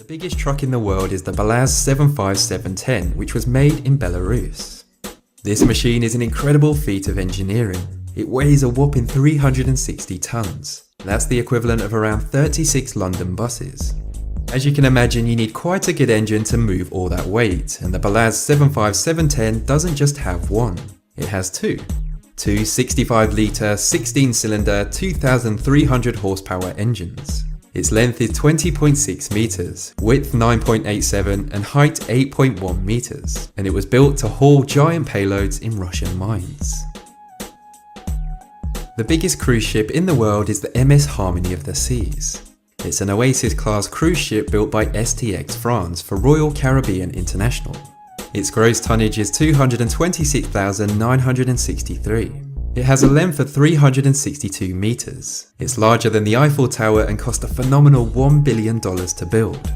The biggest truck in the world is the Belaz 75710, which was made in Belarus. This machine is an incredible feat of engineering. It weighs a whopping 360 tons. That's the equivalent of around 36 London buses. As you can imagine, you need quite a good engine to move all that weight, and the Belaz 75710 doesn't just have one, it has two 65-litre, 16-cylinder, 2,300 horsepower engines. Its length is 20.6 meters, width 9.87 and height 8.1 meters, and it was built to haul giant payloads in Russian mines. The biggest cruise ship in the world is the MS Harmony of the Seas. It's an Oasis-class cruise ship built by STX France for Royal Caribbean International. Its gross tonnage is 226,963. It has a length of 362 meters. It's larger than the Eiffel Tower and cost a phenomenal $1 billion to build.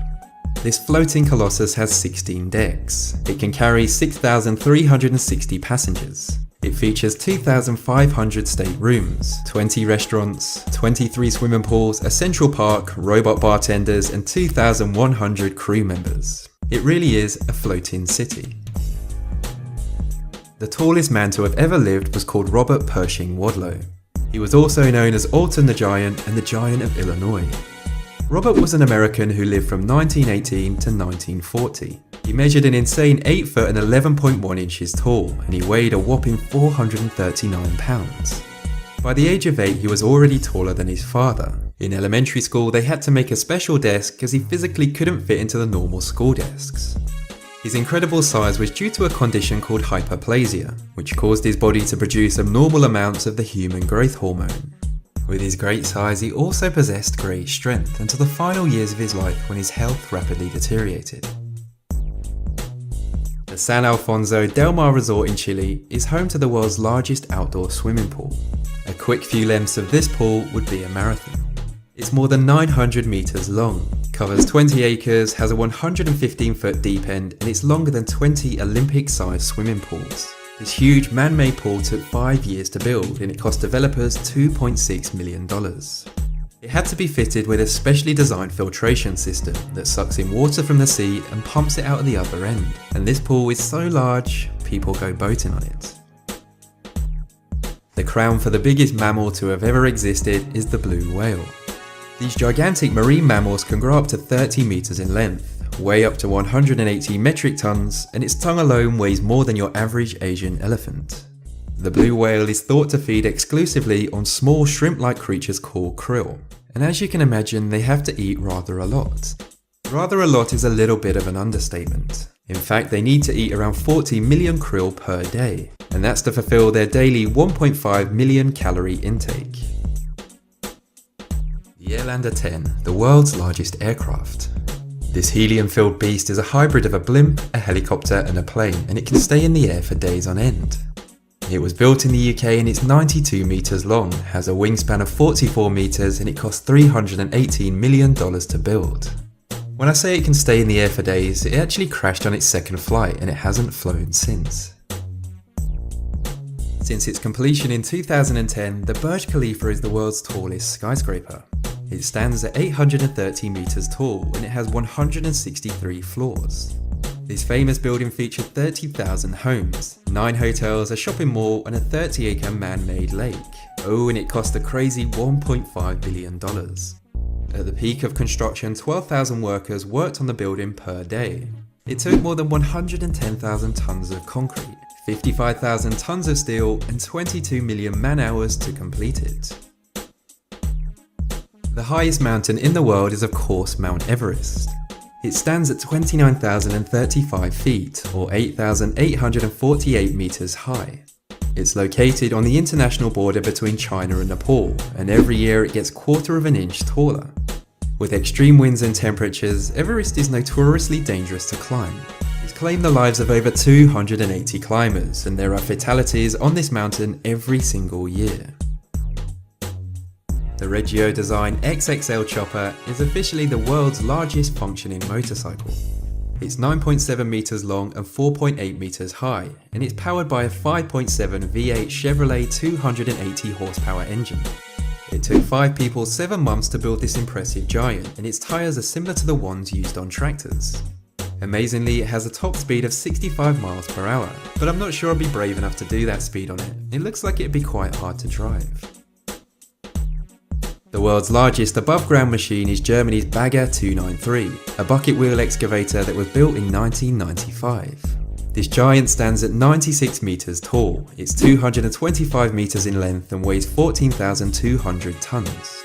This floating colossus has 16 decks. It can carry 6,360 passengers. It features 2,500 staterooms, 20 restaurants, 23 swimming pools, a central park, robot bartenders, and 2,100 crew members. It really is a floating city. The tallest man to have ever lived was called Robert Pershing Wadlow. He was also known as Alton the Giant and the Giant of Illinois. Robert was an American who lived from 1918 to 1940. He measured an insane 8 foot and 11.1 inches tall, and he weighed a whopping 439 pounds. By the age of 8, he was already taller than his father. In elementary school, they had to make a special desk as he physically couldn't fit into the normal school desks. His incredible size was due to a condition called hyperplasia, which caused his body to produce abnormal amounts of the human growth hormone. With his great size, he also possessed great strength until the final years of his life when his health rapidly deteriorated. The San Alfonso Del Mar Resort in Chile is home to the world's largest outdoor swimming pool. A quick few lengths of this pool would be a marathon. It's more than 900 meters long, covers 20 acres, has a 115-foot deep end, and it's longer than 20 Olympic-sized swimming pools. This huge man-made pool took 5 years to build, and it cost developers $2.6 million. It had to be fitted with a specially designed filtration system that sucks in water from the sea and pumps it out at the other end. And this pool is so large, people go boating on it. The crown for the biggest mammal to have ever existed is the blue whale. These gigantic marine mammals can grow up to 30 meters in length, weigh up to 180 metric tons, and its tongue alone weighs more than your average Asian elephant. The blue whale is thought to feed exclusively on small shrimp-like creatures called krill, and as you can imagine, they have to eat rather a lot. Rather a lot is a little bit of an understatement. In fact, they need to eat around 40 million krill per day, and that's to fulfill their daily 1.5 million calorie intake. The Airlander 10, the world's largest aircraft. This helium-filled beast is a hybrid of a blimp, a helicopter and a plane, and it can stay in the air for days on end. It was built in the UK and it's 92 meters long, has a wingspan of 44 meters, and it cost $318 million to build. When I say it can stay in the air for days, it actually crashed on its second flight and it hasn't flown since. Since its completion in 2010, the Burj Khalifa is the world's tallest skyscraper. It stands at 830 meters tall and it has 163 floors. This famous building featured 30,000 homes, 9 hotels, a shopping mall and a 30-acre man-made lake. Oh, and it cost a crazy $1.5 billion. At the peak of construction, 12,000 workers worked on the building per day. It took more than 110,000 tons of concrete, 55,000 tons of steel and 22 million man-hours to complete it. The highest mountain in the world is of course Mount Everest. It stands at 29,035 feet or 8,848 meters high. It's located on the international border between China and Nepal, and every year it gets 1/4 of an inch taller. With extreme winds and temperatures, Everest is notoriously dangerous to climb. It's claimed the lives of over 280 climbers, and there are fatalities on this mountain every single year. The Regio Design XXL Chopper is officially the world's largest functioning motorcycle. It's 9.7 meters long and 4.8 meters high, and it's powered by a 5.7 V8 Chevrolet 280 horsepower engine. It took 5 people 7 months to build this impressive giant, and its tyres are similar to the ones used on tractors. Amazingly, it has a top speed of 65 miles per hour, but I'm not sure I'd be brave enough to do that speed on it. It looks like it'd be quite hard to drive. The world's largest above-ground machine is Germany's Bagger 293, a bucket wheel excavator that was built in 1995. This giant stands at 96 metres tall, it's 225 metres in length and weighs 14,200 tonnes.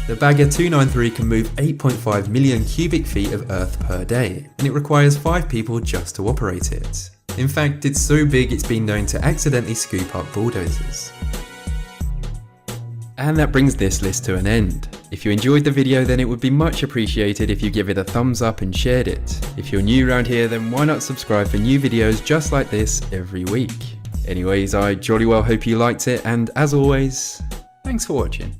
The Bagger 293 can move 8.5 million cubic feet of earth per day, and it requires 5 people just to operate it. In fact, it's so big it's been known to accidentally scoop up bulldozers. And that brings this list to an end. If you enjoyed the video, then it would be much appreciated if you give it a thumbs up and shared it. If you're new around here, then why not subscribe for new videos just like this every week. Anyways, I jolly well hope you liked it, and as always, thanks for watching.